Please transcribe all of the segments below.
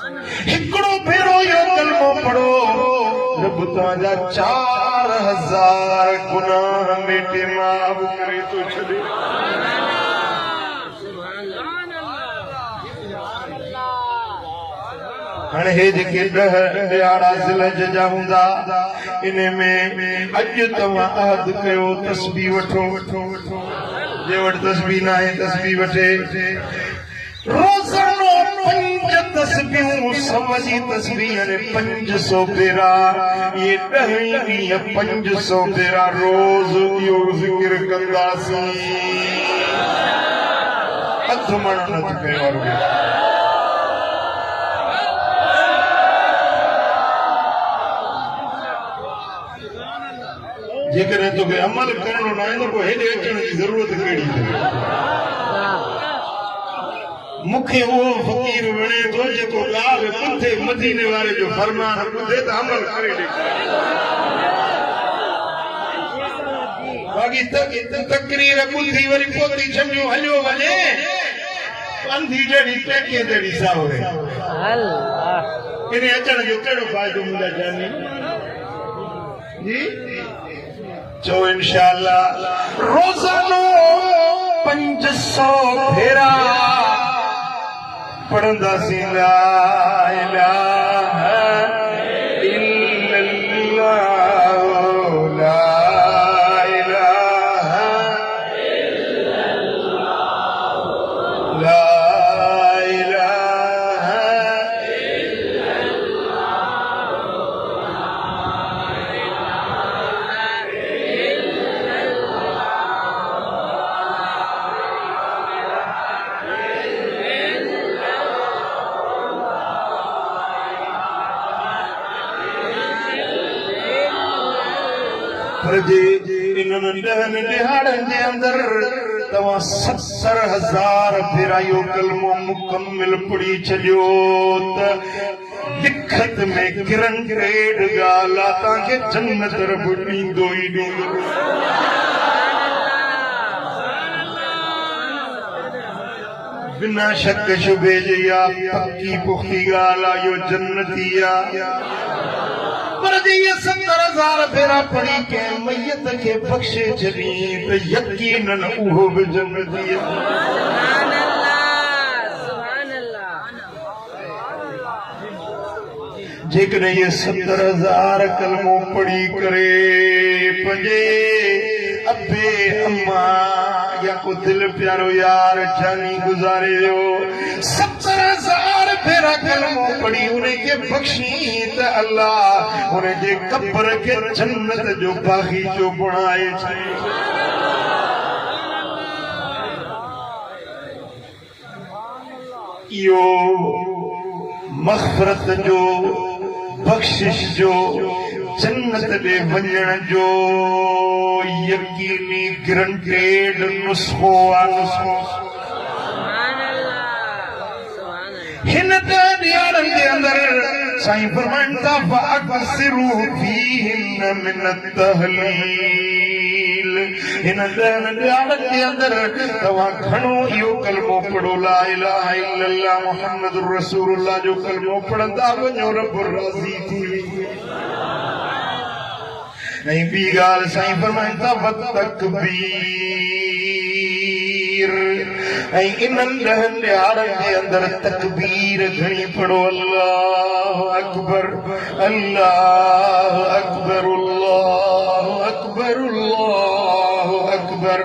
हिकड़ो भेरो यो कलमो पढ़ो रब तव्हांजा 4000 गुनाह मिटे माफ़ करे तो छॾे। हाणे हे जेके 10 ॾियारा ज़िलज जा हूंदा इन में अॼु तव्हां अहद कयो तस्बीह वठो जे वटि तस्बीह न आहे तस्बीह वठे रोज़ानो 5 तस्बीहूं समझी तस्बीह ने 500 भेरा ये 10 ॾींहं 500 भेरा रोज़ इहो ज़िक्र कंदासीं अधु माण्हू न थी कयो वारो जेकॾहिं तोखे अमल करणो न आहे त पोइ हेॾे अचण जी ज़रूरत कहिड़ी मूंखे उहो फ़क़ीर वणे थो जेको ॻाल्हि ॿुधे मदीने वारे जो फरमान ॿुधे त अमल करे ॾेखारे बाक़ी तकरीर ॿुधी वरी पोती छॾियो हलियो वञे अंधी जहिड़ी टेके जहिड़ी सावरे इन अचण जो कहिड़ो फ़ाइदो मुंहिंजा जानी जी चो इंशाअल्लाह रोज़ानो 500 भेरा पढ़ंदासीं ला इलाहा इल्लल्लाह ला इलाहा इल्लल्लाह ला इलाहा पर जे इन्हनि 10 ॾिहाड़नि जे अंदरि तव्हां 70,000 भेरा इहो कलमो मुकम्मिल पढ़ी छॾियो त दिखत में किरन ॾेढ ॻाल्हि आहे तव्हांखे जन्नत रब ॾींदो ई ॾींदो बिना शक शुबे जे या पक्की पुख्ती ॻाल्हि आहे इहो जन्नती आहे पर जे ये 70,000 भेरा पढ़ी के मैयत के बख्शे छॾी त यकीनन उहो बि जन्नती आहे सुभान अल्लाह जेकॾहिं ये 70,000 कलमो पढ़ी करे पंहिंजे अबे अम्मा या को दिल प्यारो यार जानी गुज़ारे वियो 70,000 भेरा कलमो पढ़ी उनखे बख्शी त अल्लाह उनजे कब्र खे जन्नत जो बाग़ीचो बणाए छॾे इहो मग़फ़िरत जो बख़्शिश जो जन्नत ॾे वञण जो यकीनी ग्रंटेड नुस्ख़ो आहे हिन 10 ॾियारनि जे अंदरि साईं फरमाइनि था फ़अक्सिरू फ़ीहिन्न मिन तहलील हिन 10 ॾियारनि जे अंदरि तव्हां घणो इहो कलमो पढ़ो ला इलाहा इल्लल्लाह मुहम्मदुर रसूलुल्लाह जो कलमो पढ़ंदा वञो रब राज़ी थी नहीं ॿी ॻाल्हि साईं फरमाइनि था तकबीर ऐं इन्हनि 10 ॾियारनि जे अंदरि तकबीर घणी पढ़ो अल्लाहु अकबर अल्लाहु अकबर अल्लाहु अकबर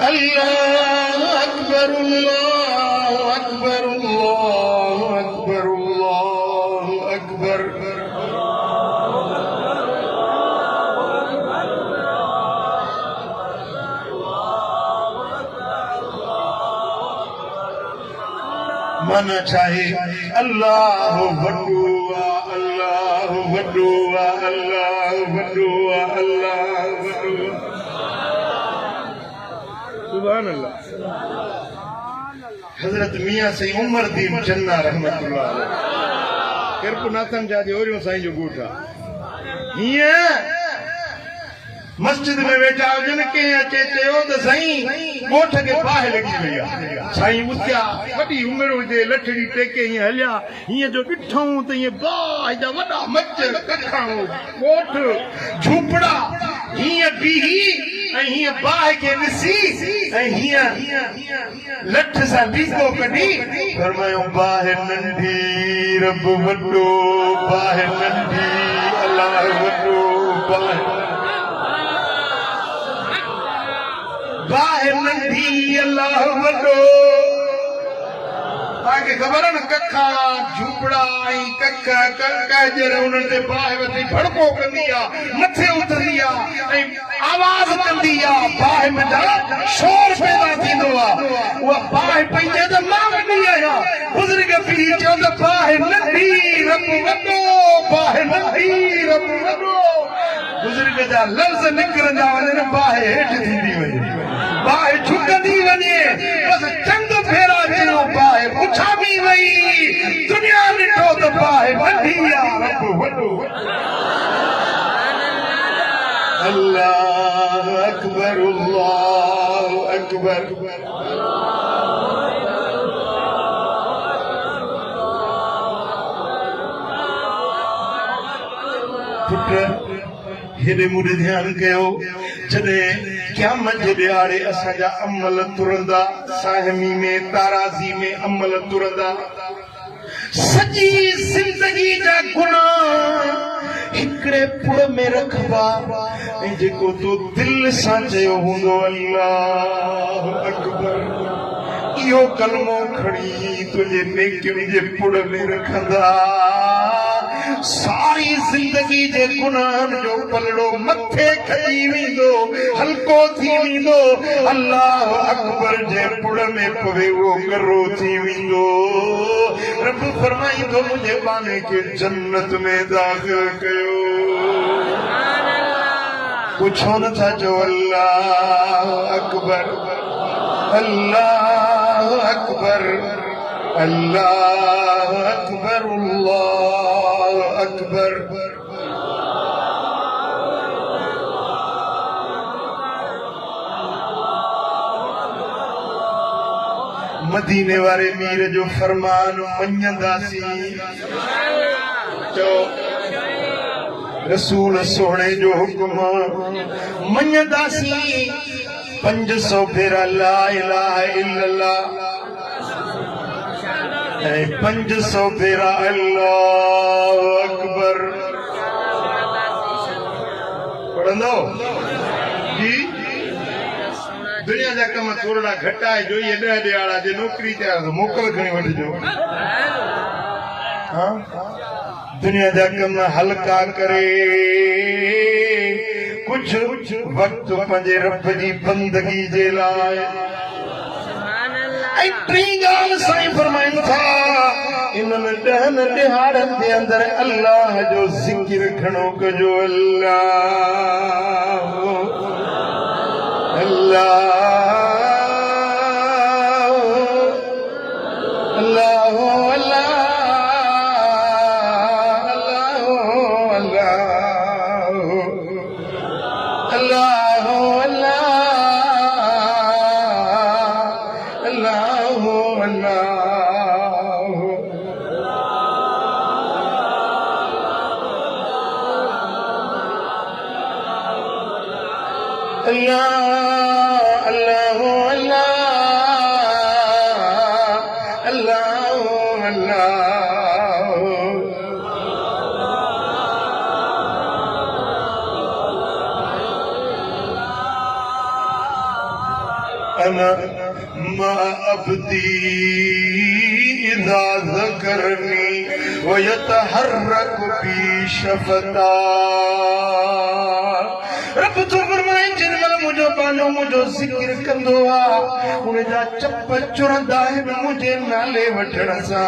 अल्लाहु अकबर अल्लाहु अकबर अल्लाहु अकबर अल्लाहु अकबर अल्लाहु अकबर मन चाहे अल्लाह वॾो आहे अल्लाह वॾो आहे अल्लाह वॾो आहे अल्लाह वॾो सुभान अल्लाह हज़रत मियां साईं उमरदीन चन्ना रहमतुल्लाह अलैह किरपुनाथन जा ओरियो साईं जो ॻोठ आहे हीअं मस्जिद में वेठा हुजनि के अचे चयो त साईं ॻोठ खे बाहि लॻी वई आहे साईं उथिया वॾी उमिरि हुजे लठड़ी टेके हीअं हलिया हीअं जो ॾिठऊं त हीअं बाहि जा वॾा मच कखण ॻोठ झूपड़ा हीअं बीही ऐं हीअं बाहि खे ॾिसी ऐं हीअं लठ सां लीको कढी फरमायो बाहि नंढी रब वॾो बाहि नंढी अलाह वॾो बाहि नंढी अलाह वॾो तव्हांखे ख़बर आहे न कखा झूपड़ा ऐं कख कहजर उन्हनि ते बाहि वठी भड़को कंदी आहे मथे उथंदी आहे ऐं आवाज़ कंदी आहे बाहि में शोर पैदा थींदो आहे उहा बाहि पंहिंजे त मां वॾी आहियां बुज़ुर्ग पीउ चयो त बाहि नंढी रब वॾो बाहि नंढी रब वॾो बुज़ुर्ग जा लफ़्ज़ निकिरंदा वञनि बाहि हेठि थींदी वञे बाहि झुकंदी वञे बसि चंद फेरा चयो बाहि उछामी वई दुनिया ॾिठो त बाहि नंढी आहे रब वॾो अल्लाह अकबर अल्लाह अकबर पुट हेॾे मूंॾे ध्यानु कयो जॾहिं क़यामत जे ॾियारे असांजा अमल तुरंदा साहिमी में ताराज़ी में अमल तुरंदा सॼी ज़िंदगी जा गुनाह हिकिड़े पुड़ में रखबा ऐं जेको तो दिल सां चयो हूंदो अल्लाह अकबर इहो कलमो खणी तुंहिंजे नेकियुनि जे पुड़ में रखंदा सारी जिंदगी जे गुनाहनि जो पलड़ो मथे खजी वेंदो हल्को थी वेंदो अल्लाह अकबर जे पुड़ में पवे उहो गरो थी वेंदो रब फरमाईंदो मुंहिंजे बाने खे जन्नत में दाख़िल कयो पुछो नथा चओ अल्लाह अकबर अल्लाह अकबर अल्लाह अकबर अल्लाह अकबर मदीने वारे मीर जो फरमान मञंदासीं चो रसूल सोहणे जो हुक्म मञंदासीं 500 भेरा ला इलाहा इल्लल्लाह 500 भेरा अल्लाह अकबर पढ़ंदो जी दुनिया जा कम थोड़ा घटाए जो ये 10 ॾियारा जे नौकरी ते मोकल खणी वठिजो हाँ दुनिया जा कम हल्का करे कुछ वक्त पंहिंजे रब जी बंदगी जे लाइ टी ॻाल्हि साईं फरमाइनि था इन्हनि 10 ॾिहाड़नि जे अंदरि अल्लाह जो ज़िक्र घणो कजो अल्लाह अल्लाह मा अब्दी इज़ा ज़करनी व यतहर्रक बी शफ़ता रब तो फरमाए जिन महिल मुंहिंजो बानो मुंहिंजो ज़िक्र कंदो आहे उन जा चप चुरंदा आहिनि मुंहिंजे नाले वठण सां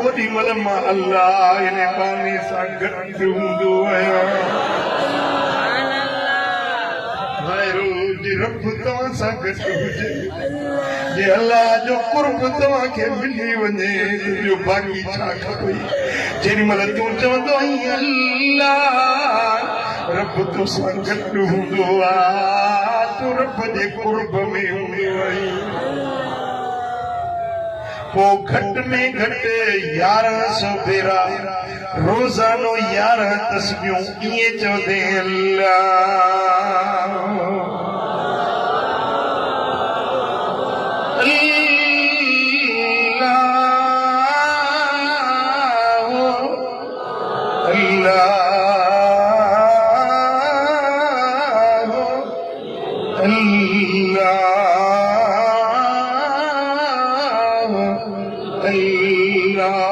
ओॾी महिल मां अल्लाह इन बाने सां गॾु हूंदो आहियां रब तव्हां सां गॾु हुजे जे अल्लाह जो कुर्ब तव्हांखे मिली वञे तुंहिंजो बाक़ी छा खपे जेॾी महिल तूं चवंदो आहीं अल्लाह रब तो संगत हूंदो आहे तू रब जे कुर्ब में हूंदो आहीं पोइ घट में घटि 1100 भेरा रोज़ानो 11 तस्बीहूं ईअं चवंदे Allah